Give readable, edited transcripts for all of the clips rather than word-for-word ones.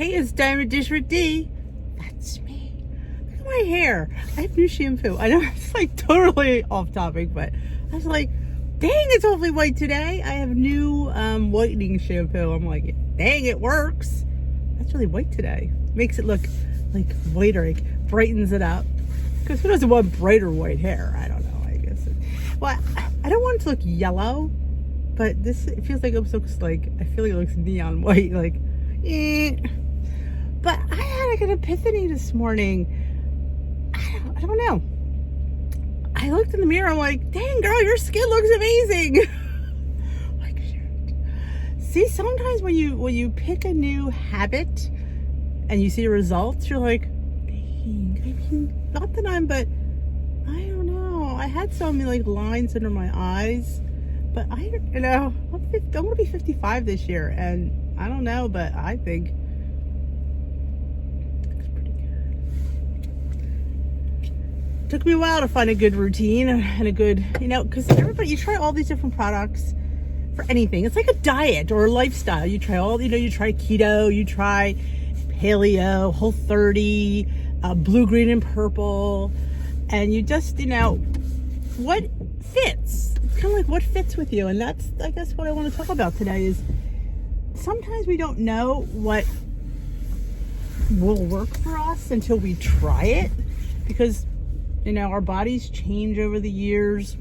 Hey, it's Diamond Dish with D. That's me. Look at my hair. I have new shampoo. I know it's like totally off topic, but I was like, dang, it's awfully white today. I have new whitening shampoo. I'm like, dang, it works. That's really white today. Makes it look like whiter, like brightens it up. Because who doesn't want brighter white hair? I don't know, I guess. Well, I don't want it to look yellow, but it feels like it looks like, I feel like it looks neon white, like, eh. But I had like an epiphany this morning. I don't know. I looked in the mirror, I'm like, dang girl, your skin looks amazing. Like, shit. See, sometimes when you pick a new habit and you see results, you're like, dang, I mean, not that but I don't know. I had so many like lines under my eyes, but I'm gonna be 55 this year, and I don't know, but I think it looks pretty good. Took me a while to find a good routine and a good, because you try all these different products for anything. It's like a diet or a lifestyle. You try you try keto, you try paleo, Whole30, blue, green, and purple, and you just, what fits. It's kind of like what fits with you, and that's, I guess, what I want to talk about today is sometimes we don't know what will work for us until we try it, because, our bodies change over the years,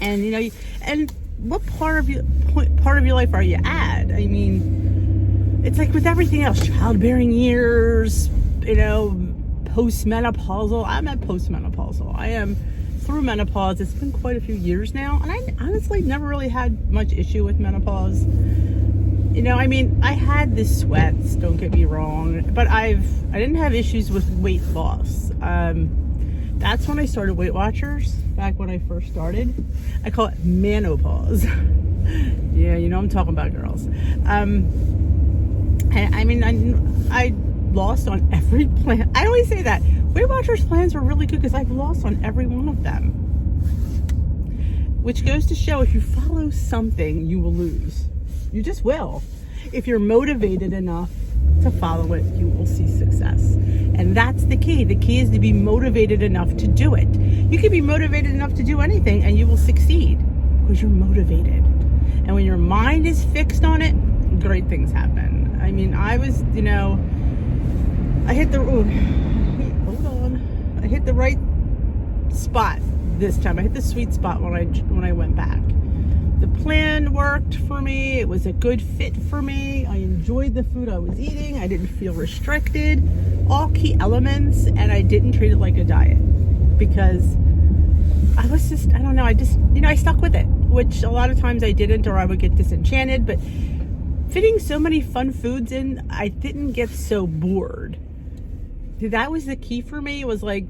and, and what part of your life are you at? I mean, it's like with everything else, childbearing years, postmenopausal. I'm at postmenopausal. I am through menopause. It's been quite a few years now, and I honestly never really had much issue with menopause. I had the sweats, don't get me wrong, but I didn't have issues with weight loss. That's when I started Weight Watchers, back when I first started. I call it menopause. Yeah, I'm talking about girls. I lost on every plan. I always say that Weight Watchers plans are really good because I've lost on every one of them, which goes to show if you follow something, you will lose. You just will. If you're motivated enough to follow it, you will see success. And that's the key. The key is to be motivated enough to do it. You can be motivated enough to do anything and you will succeed because you're motivated. And when your mind is fixed on it, great things happen. I was, I hit the right spot this time. I hit the sweet spot when I went back. The plan worked for me. It was a good fit for me. I enjoyed the food I was eating. I didn't feel restricted. All key elements, and I didn't treat it like a diet because I was just, I don't know, I stuck with it, which a lot of times I didn't, or I would get disenchanted, but fitting so many fun foods in, I didn't get so bored. That was the key for me. It was like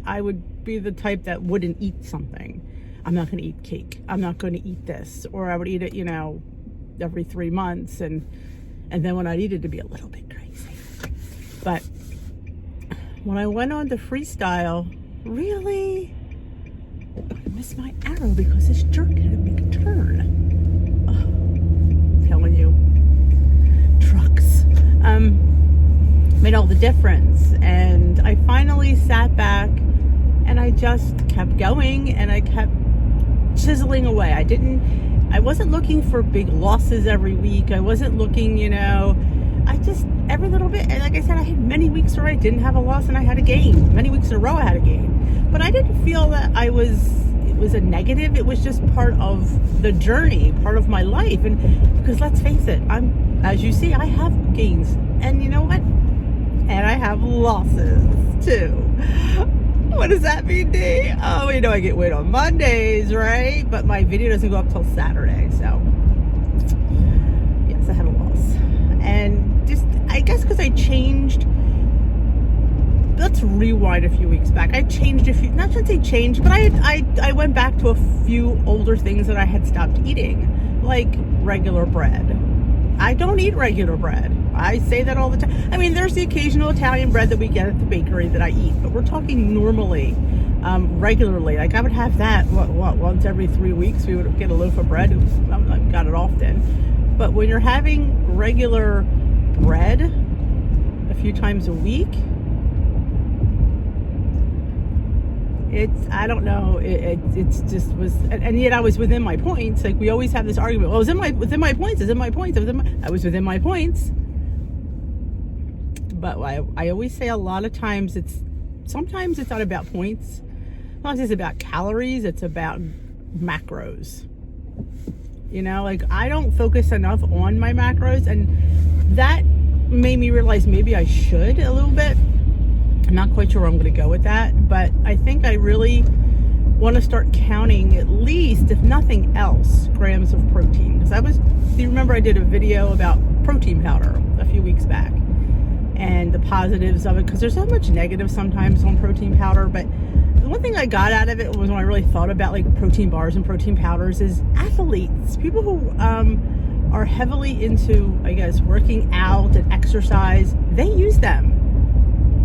I would be the type that wouldn't eat something. I'm not going to eat cake. I'm not going to eat this. Or I would eat it, every 3 months. And then when I'd eat it, it'd be a little bit crazy. But when I went on to freestyle, really, I missed my arrow because this jerk had to make a turn. Oh, I'm telling you. Trucks. Made all the difference, and I finally sat back and I just kept going and I kept chiseling away. I wasn't looking for big losses every week. I wasn't looking, I just every little bit, and like I said, I had many weeks where I didn't have a loss and I had a gain. Many weeks in a row I had a gain, but I didn't feel that it was a negative. It was just part of the journey, part of my life. And because let's face it, as you see, I have gains, and you know what? And I have losses too. What does that mean, D? Oh, I get weight on Mondays, right? But my video doesn't go up till Saturday, so yes, I had a loss. And just, I guess because I changed, let's rewind a few weeks back. I changed not to say changed, but I went back to a few older things that I had stopped eating, like regular bread. I don't eat regular bread. I say that all the time. There's the occasional Italian bread that we get at the bakery that I eat, but we're talking normally, regularly. Like I would have that, once every 3 weeks we would get a loaf of bread. I got it often. But when you're having regular bread a few times a week. I don't know. It's just was, and yet I was within my points. Like we always have this argument. Well, I was within my points. I was within my points. But I always say a lot of times sometimes it's not about points. Sometimes it's about calories. It's about macros. You know, like I don't focus enough on my macros, and that made me realize maybe I should a little bit. I'm not quite sure where I'm going to go with that, but I think I really want to start counting at least, if nothing else, grams of protein. Because do you remember I did a video about protein powder a few weeks back and the positives of it? Because there's so much negative sometimes on protein powder, but the one thing I got out of it was when I really thought about like protein bars and protein powders is athletes, people who are heavily into, I guess, working out and exercise, they use them.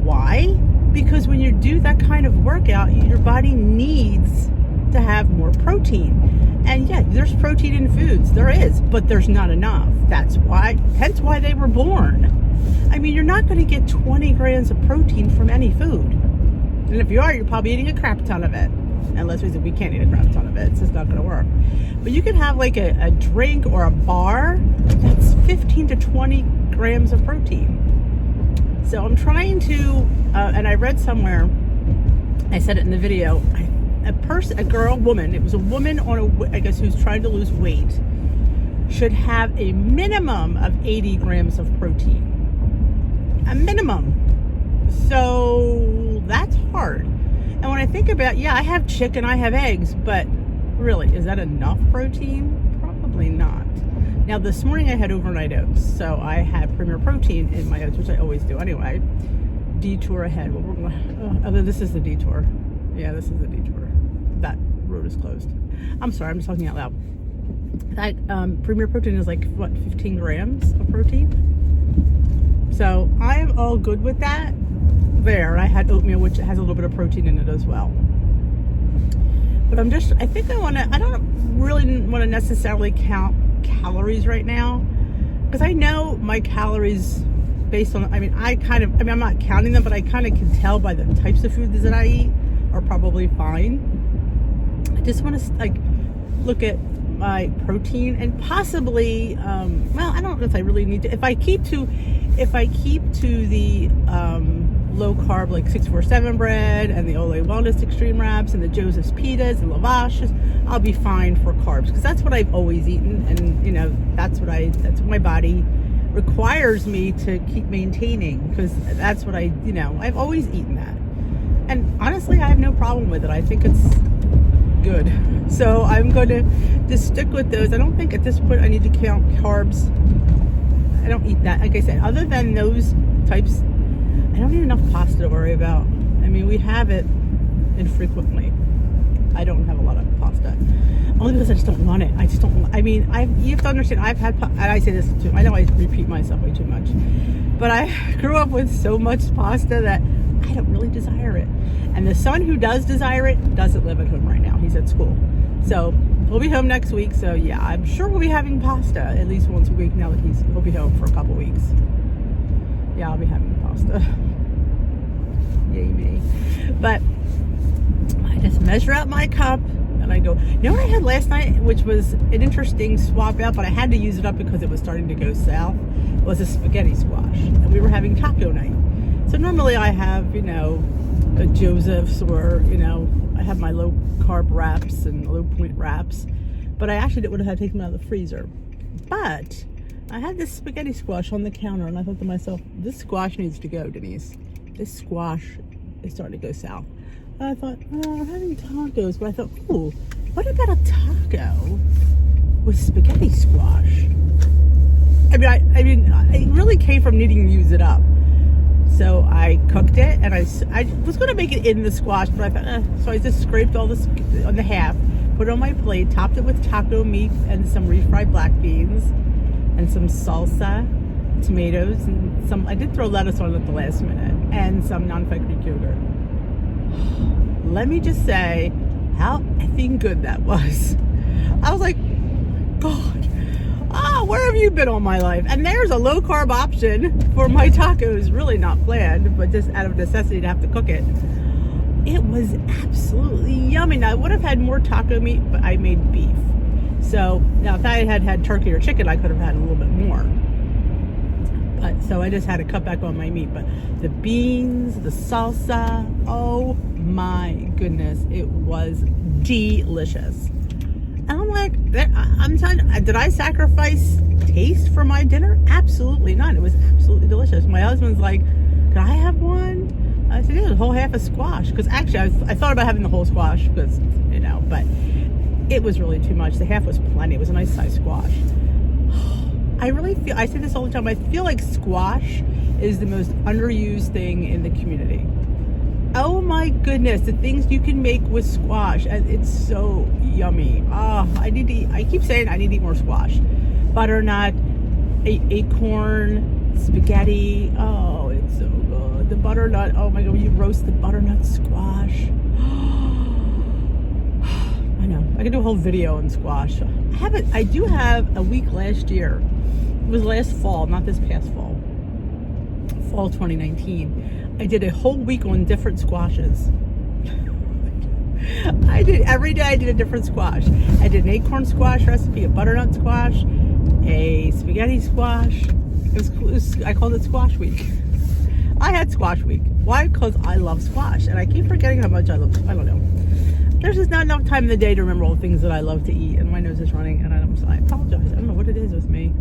Why? Because when you do that kind of workout, your body needs to have more protein. And yeah, there's protein in foods. There is, but there's not enough. Hence why they were born. I mean, you're not going to get 20 grams of protein from any food. And if you are, you're probably eating a crap ton of it. And let's face it, we can't eat a crap ton of it. It's just not going to work. But you can have like a drink or a bar that's 15 to 20 grams of protein. So I'm trying to, and I read somewhere, I said it in the video, woman, it was a woman I guess who's trying to lose weight, should have a minimum of 80 grams of protein. A minimum. So that's hard. And when I think about, yeah, I have chicken, I have eggs, but really, is that enough protein? Probably not. Now, this morning I had overnight oats, so I had Premier Protein in my oats, which I always do anyway. Detour ahead. Well, we're going. This is the detour. Yeah, this is the detour. That road is closed. I'm sorry, I'm just talking out loud. That Premier Protein is like what, 15 grams of protein. So I am all good with that. There, I had oatmeal, which has a little bit of protein in it as well. But I don't really want to necessarily count calories right now, because I know my calories based on, I'm not counting them, but I kind of can tell by the types of foods that I eat are probably fine. I just want to look at my protein and possibly, I don't know if I really need to, if I keep to the low carb, like 647 bread and the Ole Wellness Extreme Wraps and the Joseph's Pitas and lavash, I'll be fine for carbs, because that's what I've always eaten, and you know that's what my body requires me to keep maintaining, because that's what I've always eaten that, and honestly I have no problem with it. I think it's good, so I'm going to just stick with those. I don't think at this point I need to count carbs. I don't eat that, like I said, other than those types. I don't eat enough pasta to worry about. I mean, we have it infrequently. I don't have a lot of pasta. Only because I just don't want it. I just don't want, you have to understand, and I say this too, I know I repeat myself way too much, but I grew up with so much pasta that I don't really desire it. And the son who does desire it doesn't live at home right now. He's at school. So we'll be home next week. So yeah, I'm sure we'll be having pasta at least once a week now that he'll be home for a couple weeks. Yeah, I'll be having pasta. Yay me. But I just measure out my cup and I go, you know what I had last night, which was an interesting swap out, but I had to use it up because it was starting to go south, was a spaghetti squash. And we were having taco night. So normally I have, a Joseph's, or, I have my low carb wraps and low point wraps, but I actually would have taken them out of the freezer. But I had this spaghetti squash on the counter, and I thought to myself, this squash needs to go, Denise. This squash is starting to go south. And I thought, I'm having tacos, but I thought, ooh, what about a taco with spaghetti squash? It really came from needing to use it up. So I cooked it, and I was going to make it in the squash, but I thought, so I just scraped all this on the half, put it on my plate, topped it with taco meat and some refried black beans, and some salsa, tomatoes, and I did throw lettuce on at the last minute, and some non-fat Greek yogurt. Let me just say how effing good that was. I was like, God, where have you been all my life? And there's a low carb option for my tacos, really not planned, but just out of necessity to have to cook it. It was absolutely yummy. Now, I would have had more taco meat, but I made beef. So now if I had had turkey or chicken, I could have had a little bit more. But so I just had to cut back on my meat. But the beans, the salsa, oh my goodness, it was delicious. And I'm like, I'm telling you, did I sacrifice taste for my dinner? Absolutely not. It was absolutely delicious. My husband's like, could I have one? I said, yeah, a whole half of squash. Because actually, I thought about having the whole squash because, but it was really too much. The half was plenty. It was a nice size squash. I really feel, I say this all the time, I feel like squash is the most underused thing in the community. Oh my goodness, the things you can make with squash, and it's so yummy. I keep saying I need to eat more squash. Butternut, acorn, spaghetti. Oh, it's so good. The butternut, oh my God, when you roast the butternut squash. I know, I could do a whole video on squash. I do have a week last year. It was last fall, not this past fall. Fall 2019. I did a whole week on different squashes. Every day I did a different squash. I did an acorn squash recipe, a butternut squash, a spaghetti squash. I called it Squash Week. I had Squash Week. Why? Because I love squash. And I keep forgetting how much I love, I don't know. There's just not enough time in the day to remember all the things that I love to eat. And my nose is running, and I apologize. I don't know what it is with me.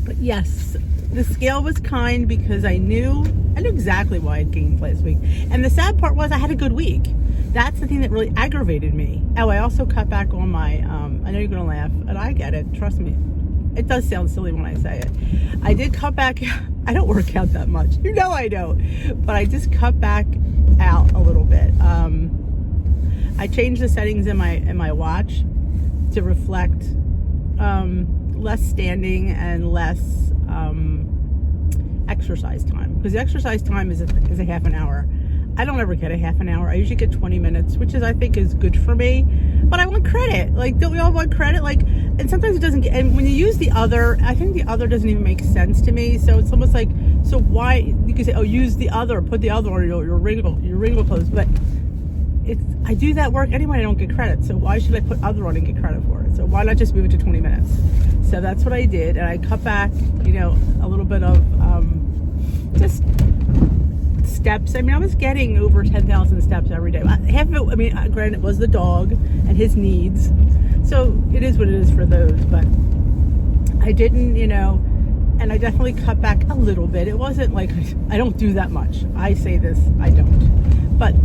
But yes, the scale was kind because I knew exactly why I'd gained last week. And the sad part was I had a good week. That's the thing that really aggravated me. Oh, I also cut back on my, I know you're going to laugh, and I get it, trust me. It does sound silly when I say it. I did cut back, I don't work out that much. You know I don't. But I just cut back out a little bit. I changed the settings in my watch to reflect less standing and less exercise time, because the exercise time is a half an hour. I don't ever get a half an hour. I usually get 20 minutes, which I think is good for me. But I want credit. Like, don't we all want credit? Like, and sometimes it doesn't get, and when you use the other, I think the other doesn't even make sense to me. So it's almost like, so why, you can say, oh, use the other, put the other on your wrinkle clothes. But I do that work anyway, I don't get credit. So why should I put other on and get credit for it? So why not just move it to 20 minutes? So that's what I did. And I cut back, a little bit of just steps. I mean, I was getting over 10,000 steps every day. Half of it, granted, it was the dog and his needs. So it is what it is for those. But I didn't, and I definitely cut back a little bit. It wasn't like, I don't do that much. I say this, I don't. But,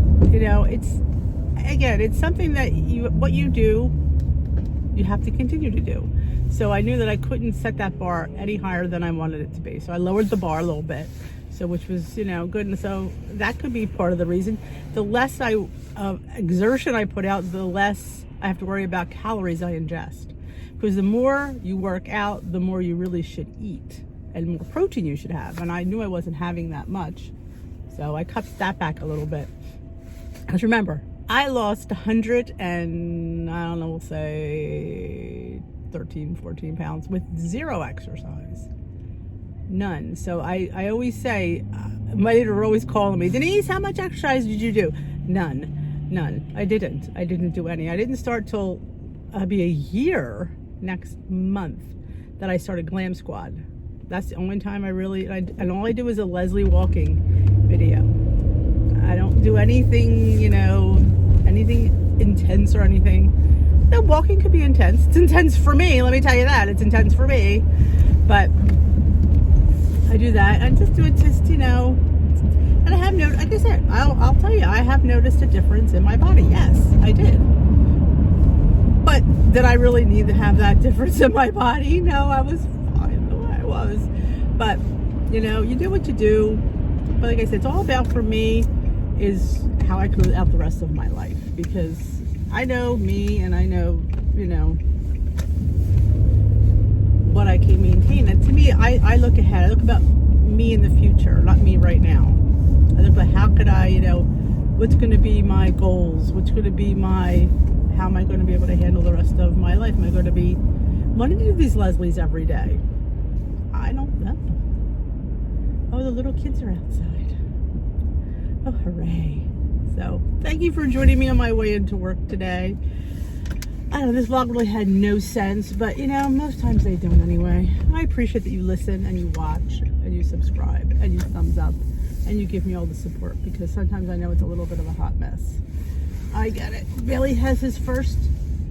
it's something that what you do, you have to continue to do. So I knew that I couldn't set that bar any higher than I wanted it to be. So I lowered the bar a little bit. So which was, good. And so that could be part of the reason. The less exertion I put out, the less I have to worry about calories I ingest. Because the more you work out, the more you really should eat and more protein you should have. And I knew I wasn't having that much. So I cut that back a little bit. Because remember, I lost 100 and we'll say 13, 14 pounds with zero exercise. None. So I always say, my leader are always calling me, Denise, how much exercise did you do? None. I didn't do any. I didn't start till be a year next month that I started Glam Squad. That's the only time and all I did was a Leslie walking video. I don't do anything, anything intense or anything. No, walking could be intense. It's intense for me. Let me tell you that. It's intense for me. But I do that. I just do it and I have noticed, like I said, I'll tell you, I have noticed a difference in my body. Yes, I did. But did I really need to have that difference in my body? No, I was fine the way I was. But, you do what you do. But like I said, it's all about, for me, is how I close out the rest of my life. Because I know me, and I know, what I can maintain. And to me, I look ahead. I look about me in the future, not me right now. I look at how could I, what's going to be my goals? What's going to be how am I going to be able to handle the rest of my life? Am I going to be Why do you do these Leslies every day? I don't know. Oh, the little kids are outside. Oh, hooray. So, thank you for joining me on my way into work today. I don't know, this vlog really had no sense, but you know, most times they don't anyway. I appreciate that you listen and you watch and you subscribe and you thumbs up and you give me all the support, because sometimes I know it's a little bit of a hot mess. I get it. Bailey has his first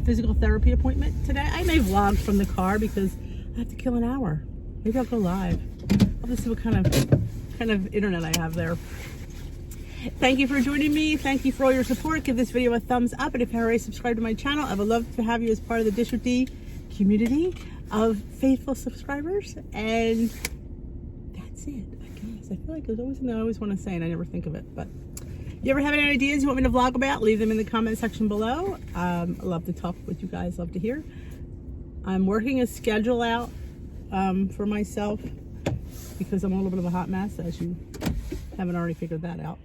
physical therapy appointment today. I may vlog from the car because I have to kill an hour. Maybe I'll go live. I'll just see what kind of internet I have there. Thank you for joining me. Thank you for all your support. Give this video a thumbs up, and if you already subscribed to my channel, I would love to have you as part of the Dish with D community of faithful subscribers. And that's it, I guess. I feel like there's always something I always want to say and I never think of it. But you ever have any ideas you want me to vlog about, leave them in the comment section below. I love to talk with you guys, love to hear. I'm working a schedule out for myself because I'm a little bit of a hot mess, as you haven't already figured that out.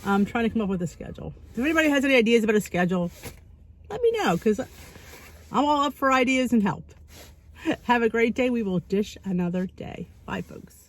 I'm trying to come up with a schedule. If anybody has any ideas about a schedule, let me know, because I'm all up for ideas and help. Have a great day. We will dish another day. Bye, folks.